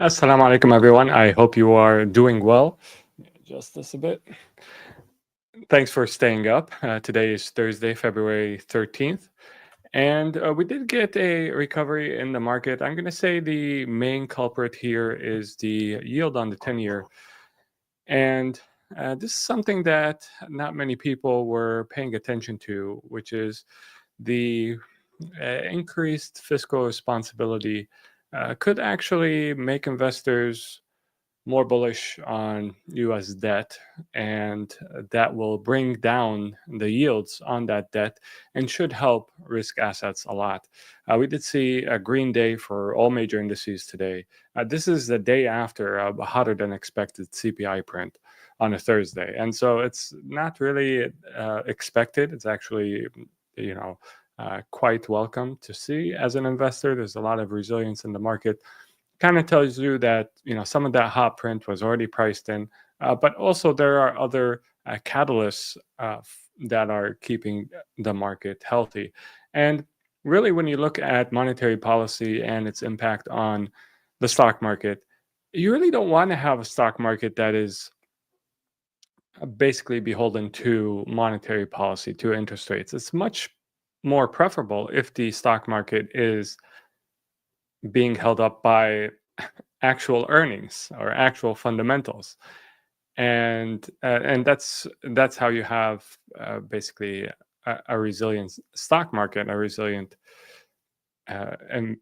Assalamu alaikum, everyone. I hope you are doing well. Just this a bit. Thanks for staying up. Today is Thursday, February 13th. And we did get a recovery in the market. I'm going to say the main culprit here is the yield on the 10 year. And this is something that not many people were paying attention to, which is the increased fiscal responsibility could actually make investors more bullish on US debt, and that will bring down the yields on that debt and should help risk assets a lot. We did see a green day for all major indices today. This is the day after a hotter than expected CPI print on a Thursday. And so it's not really expected. It's actually, you know, quite welcome to see as an investor. There's a lot of resilience in the market. Kind of tells you that some of that hot print was already priced in, but also there are other catalysts that are keeping the market healthy. And really, when you look at monetary policy and its impact on the stock market, you really don't want to have a stock market that is basically beholden to monetary policy, to interest rates. It's much more preferable if the stock market is being held up by actual earnings or actual fundamentals, and that's how you have basically a resilient stock market, a resilient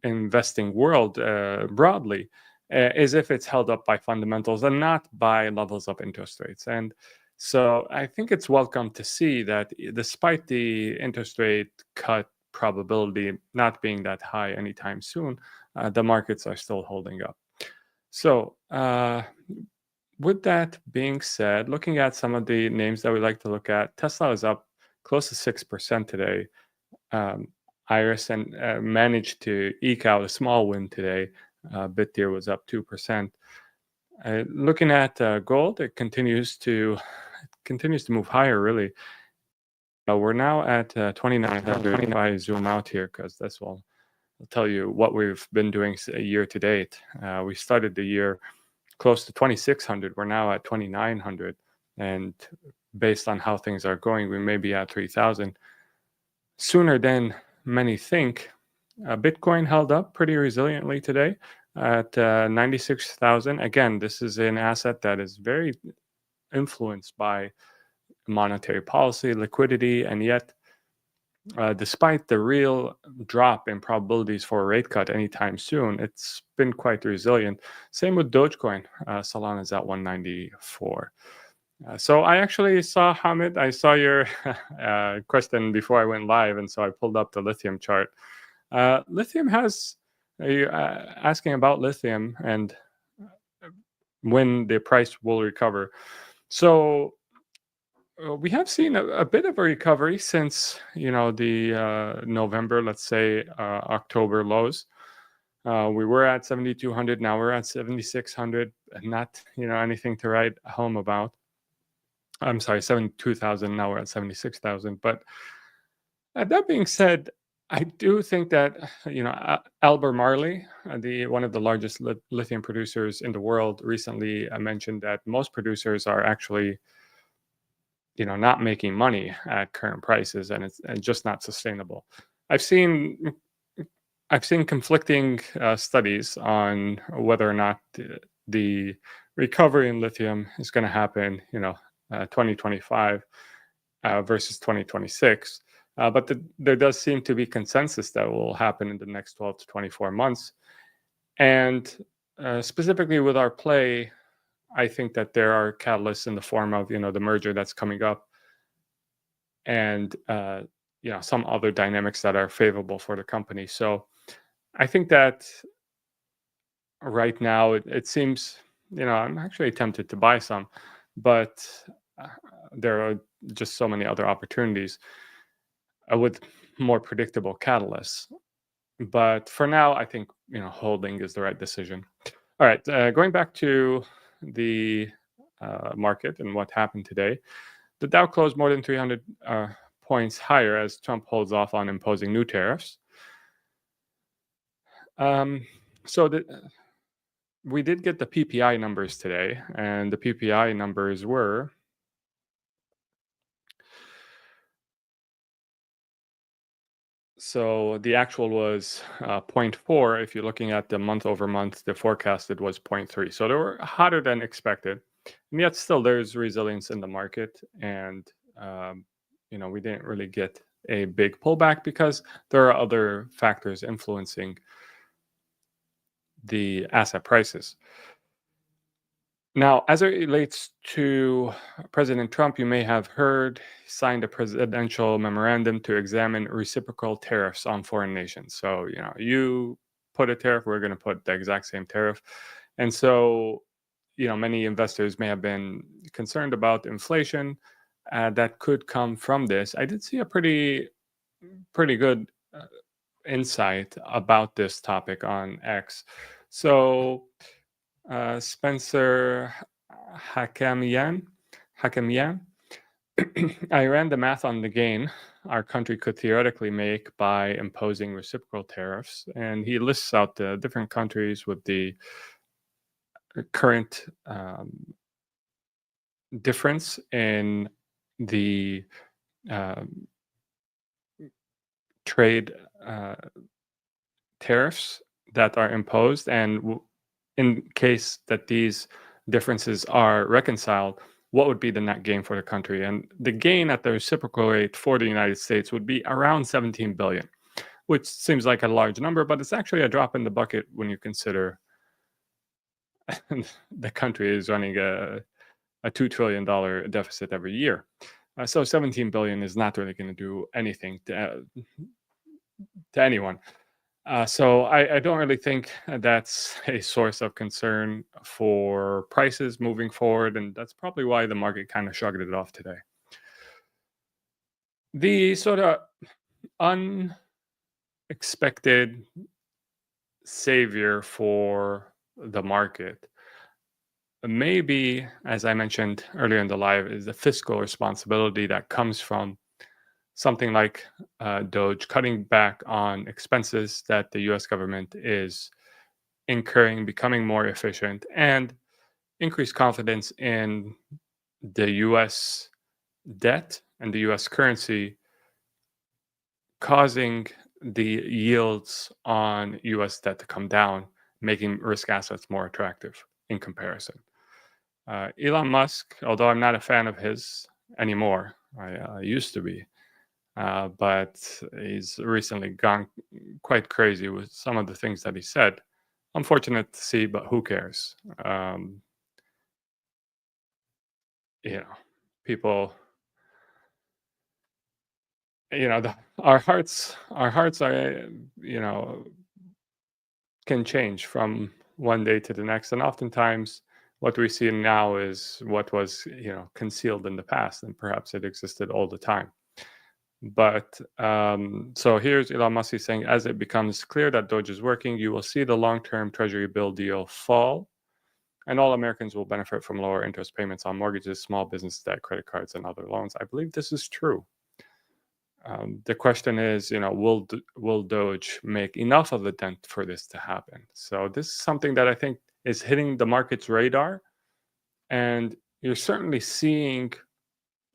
investing world broadly, is if it's held up by fundamentals and not by levels of interest rates. And so I think it's welcome to see that despite the interest rate cut probability not being that high anytime soon, the markets are still holding up. So, with that being said, looking at some of the names that we like to look at, Tesla is up close to 6% today. Um, Iris and managed to eke out a small win today. Bitdeer was up 2%. Looking at gold, it continues to move higher. Really, we're now at 2,900. If I zoom out here, because this will tell you what we've been doing year to date. We started the year close to 2,600. We're now at 2,900, and based on how things are going, we may be at 3,000 sooner than many think. Bitcoin held up pretty resiliently today at 96,000. Again, this is an asset that is very influenced by monetary policy, liquidity, and yet, despite the real drop in probabilities for a rate cut anytime soon, it's been quite resilient. Same with Dogecoin. Solana is at 194. So I actually saw, Hamid, I saw your question before I went live, and so I pulled up the lithium chart. Lithium has, you're asking about lithium and when the price will recover. So we have seen a bit of a recovery since the November, let's say October lows. We were at 7,200. Now we're at 7,600. Not anything to write home about. I'm sorry, 72,000. Now we're at 76,000. But that being said, I do think that Albemarle, the one of the largest lithium producers in the world, recently mentioned that most producers are actually not making money at current prices, and it's just not sustainable. I've seen I've seen conflicting studies on whether or not the recovery in lithium is going to happen, 2025 versus 2026. But there does seem to be consensus that will happen in the next 12 to 24 months. And specifically with our play, I think that there are catalysts in the form of the merger that's coming up, and some other dynamics that are favorable for the company. So I think that right now it seems I'm actually tempted to buy some, but there are just so many other opportunities with more predictable catalysts. But for now, I think holding is the right decision. All right, going back to the market and what happened today. The Dow closed more than 300 points higher as Trump holds off on imposing new tariffs. So we did get the PPI numbers today, and the PPI numbers were so the actual was 0.4. If you're looking at the month over month, the forecasted was 0.3. So they were hotter than expected, and yet still there's resilience in the market, and um, we didn't really get a big pullback because there are other factors influencing the asset prices. Now, as it relates to President Trump, you may have heard he signed a presidential memorandum to examine reciprocal tariffs on foreign nations. So, you put a tariff, we're going to put the exact same tariff. And so, many investors may have been concerned about inflation that could come from this. I did see a pretty good insight about this topic on X. So, Spencer Hakamian, Hakamian, I ran the math on the gain our country could theoretically make by imposing reciprocal tariffs, and he lists out the different countries with the current difference in the um, trade tariffs that are imposed, and in case that these differences are reconciled, what would be the net gain for the country? And the gain at the reciprocal rate for the United States would be around 17 billion, which seems like a large number, but it's actually a drop in the bucket when you consider the country is running a $2 trillion deficit every year. So 17 billion is not really going to do anything to anyone. So I don't really think that's a source of concern for prices moving forward, and that's probably why the market kind of shrugged it off today. The sort of unexpected savior for the market, maybe, as I mentioned earlier in the live, is the fiscal responsibility that comes from something like Doge cutting back on expenses that the US government is incurring, becoming more efficient, and increased confidence in the US debt and the US currency, causing the yields on US debt to come down, making risk assets more attractive in comparison. Elon Musk, although I'm not a fan of his anymore, I used to be, but he's recently gone quite crazy with some of the things that he said. Unfortunate to see, but who cares? You know, people. Our hearts are, can change from one day to the next, and oftentimes, what we see now is what was, concealed in the past, and perhaps it existed all the time. But so here's Elon Musk saying, as it becomes clear that Doge is working, you will see the long-term Treasury bill deal fall, and all Americans will benefit from lower interest payments on mortgages, small business debt, credit cards, and other loans. I believe this is true. The question is, will Doge make enough of a dent for this to happen? So this is something that I think is hitting the market's radar, and you're certainly seeing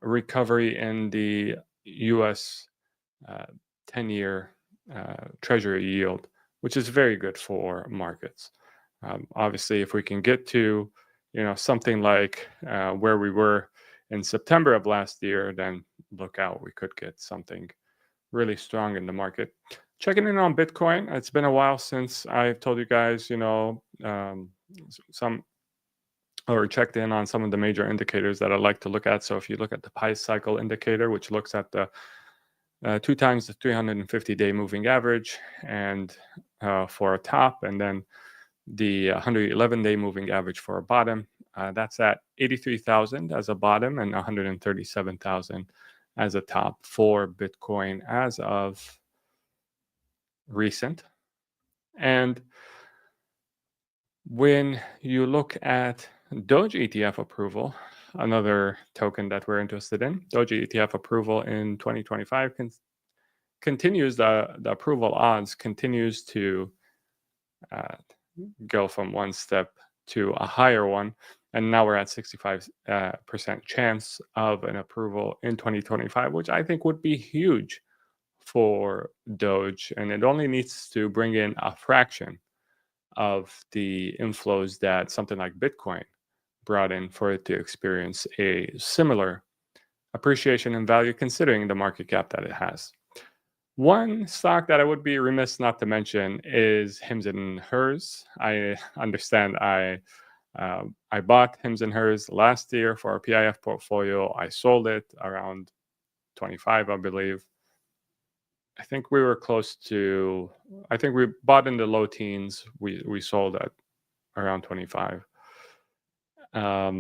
recovery in the U.S. 10-year Treasury yield, which is very good for markets. Obviously, if we can get to, something like where we were in September of last year, then look out, we could get something really strong in the market. Checking in on Bitcoin. It's been a while since I've told you guys, some or checked in on some of the major indicators that I like to look at. So if you look at the Pi cycle indicator, which looks at the 2 times the 350-day moving average and for a top, and then the 111-day moving average for a bottom. That's at 83,000 as a bottom and 137,000 as a top for Bitcoin as of recent. And when you look at Doge ETF approval, another token that we're interested in, Doge ETF approval in 2025 continues, the approval odds continues to go from one step to a higher one. And now we're at 65% chance of an approval in 2025, which I think would be huge for Doge. And it only needs to bring in a fraction of the inflows that something like Bitcoin brought in for it to experience a similar appreciation in value, considering the market cap that it has. One stock that I would be remiss not to mention is Hims and Hers. I understand I bought Hims and Hers last year for our PIF portfolio. I sold it around 25, I believe. I think we were close to. I think we bought in the low teens. We sold at around 25. But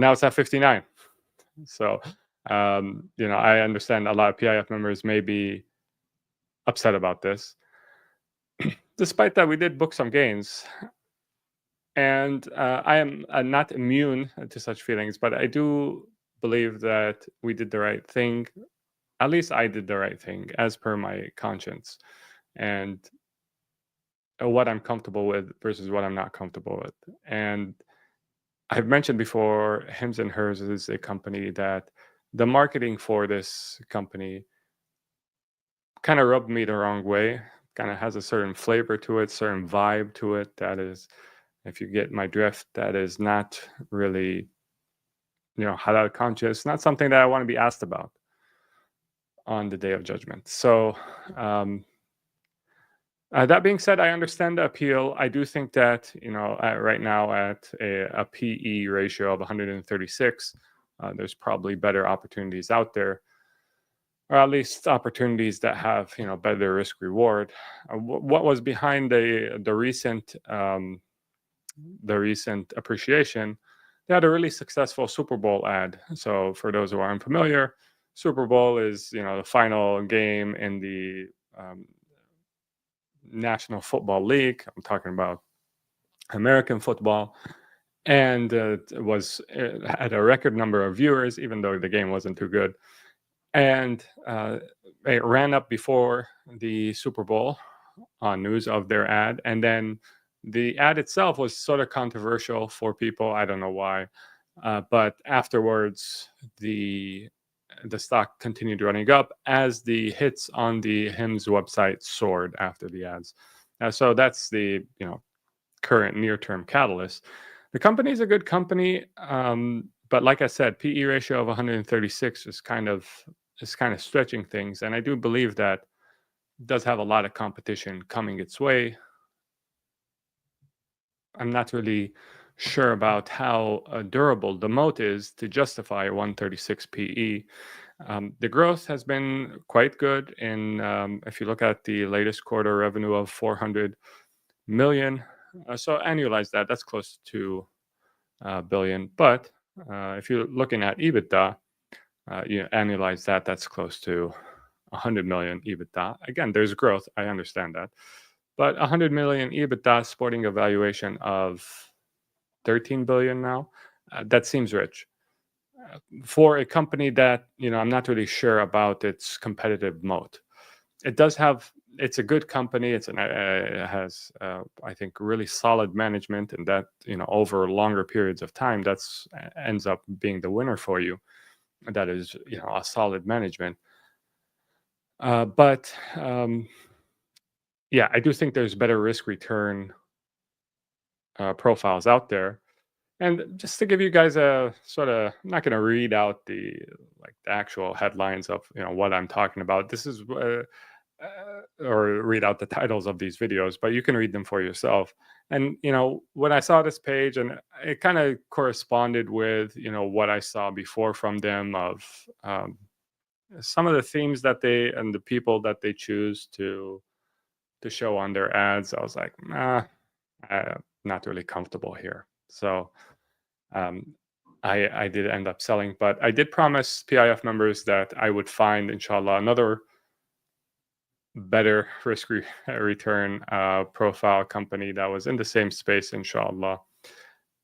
now it's at 59. So, I understand a lot of PIF members may be upset about this. Despite that, we did book some gains. And I am not immune to such feelings, but I do believe that we did the right thing. At least I did the right thing as per my conscience and what I'm comfortable with versus what I'm not comfortable with. And I've mentioned before, Hims and Hers is a company that the marketing for this company kind of rubbed me the wrong way. Kind of has a certain flavor to it, certain vibe to it that is, if you get my drift, that is not really, halal-conscious, not something that I want to be asked about on the day of judgment. So, that being said, I understand the appeal. I do think that, right now at a PE ratio of 136, there's probably better opportunities out there, or at least opportunities that have, better risk reward. What was behind the recent appreciation? They had a really successful Super Bowl ad. So for those who are unfamiliar, Super Bowl is, the final game in the National Football League. I'm talking about American football. And it had a record number of viewers, even though the game wasn't too good. And it ran up before the Super Bowl on news of their ad. And then the ad itself was sort of controversial for people. I don't know why. But afterwards, the stock continued running up as the hits on the Hims website soared after the ads. So that's the current near-term catalyst. The company is a good company, but like I said, PE ratio of 136 is kind of stretching things, and I do believe that it does have a lot of competition coming its way. I'm not really sure about how durable the moat is to justify 136 PE. The growth has been quite good. If you look at the latest quarter revenue of 400 million, so annualize that, that's close to a billion. But if you're looking at EBITDA, you annualize that, that's close to 100 million EBITDA. Again, there's growth. I understand that. But 100 million EBITDA sporting a valuation of 13 billion now, that seems rich. For a company that, I'm not really sure about its competitive moat. It's a good company. It has, I think, really solid management, and that, over longer periods of time, that's ends up being the winner for you. That is, a solid management. But yeah, I do think there's better risk return profiles out there. And just to give you guys a sort of, I'm not going to read out the actual headlines of what I'm talking about. This is or read out the titles of these videos, but you can read them for yourself. And when I saw this page, and it kind of corresponded with what I saw before from them of some of the themes that they and the people that they choose to show on their ads. I was like, nah, I'm not really comfortable here. So I did end up selling, but I did promise PIF members that I would find, inshallah, another better risk return profile company that was in the same space, inshallah,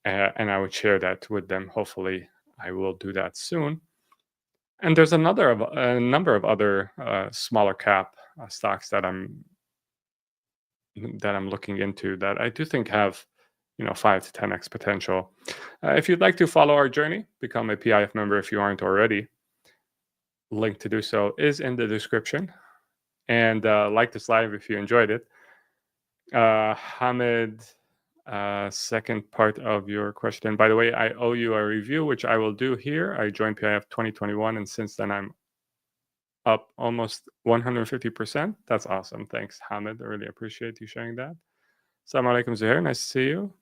and I would share that with them. Hopefully, I will do that soon. And there's a number of other smaller cap stocks that I'm that I'm looking into that I do think have 5 to 10x potential. If you'd like to follow our journey, become a PIF member if you aren't already. Link to do so is in the description. And like this live if you enjoyed it. Hamid, second part of your question. By the way, I owe you a review, which I will do here. I joined PIF 2021, and since then I'm up almost 150%. That's awesome. Thanks, Hamid. I really appreciate you sharing that. Assalamu alaikum, Zuhair. Nice to see you.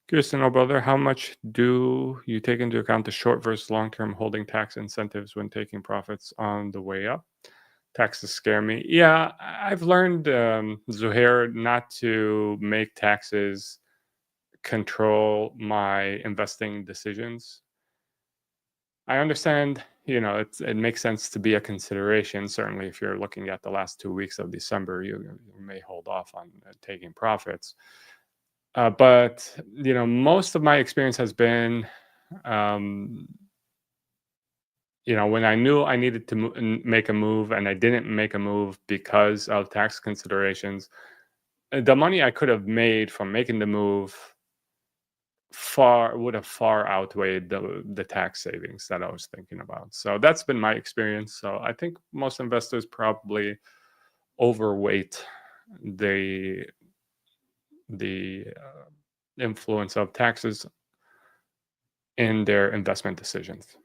Curious to know, brother, how much do you take into account the short versus long-term holding tax incentives when taking profits on the way up? Taxes scare me. Yeah, I've learned, Zuhair, not to make taxes control my investing decisions. I understand, it makes sense to be a consideration. Certainly, if you're looking at the last 2 weeks of December, you may hold off on taking profits. But most of my experience has been, when I knew I needed to make a move and I didn't make a move because of tax considerations, the money I could have made from making the move would have far outweighed the tax savings that I was thinking about. So that's been my experience. So I think most investors probably overweight the influence of taxes in their investment decisions.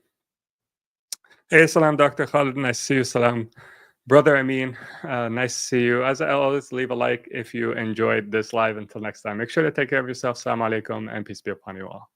Hey, salam, Dr. Khalid. Nice to see you. Salam, brother Amin. Nice to see you. As I always, leave a like if you enjoyed this live. Until next time, make sure to take care of yourself. Assalamu alaikum and peace be upon you all.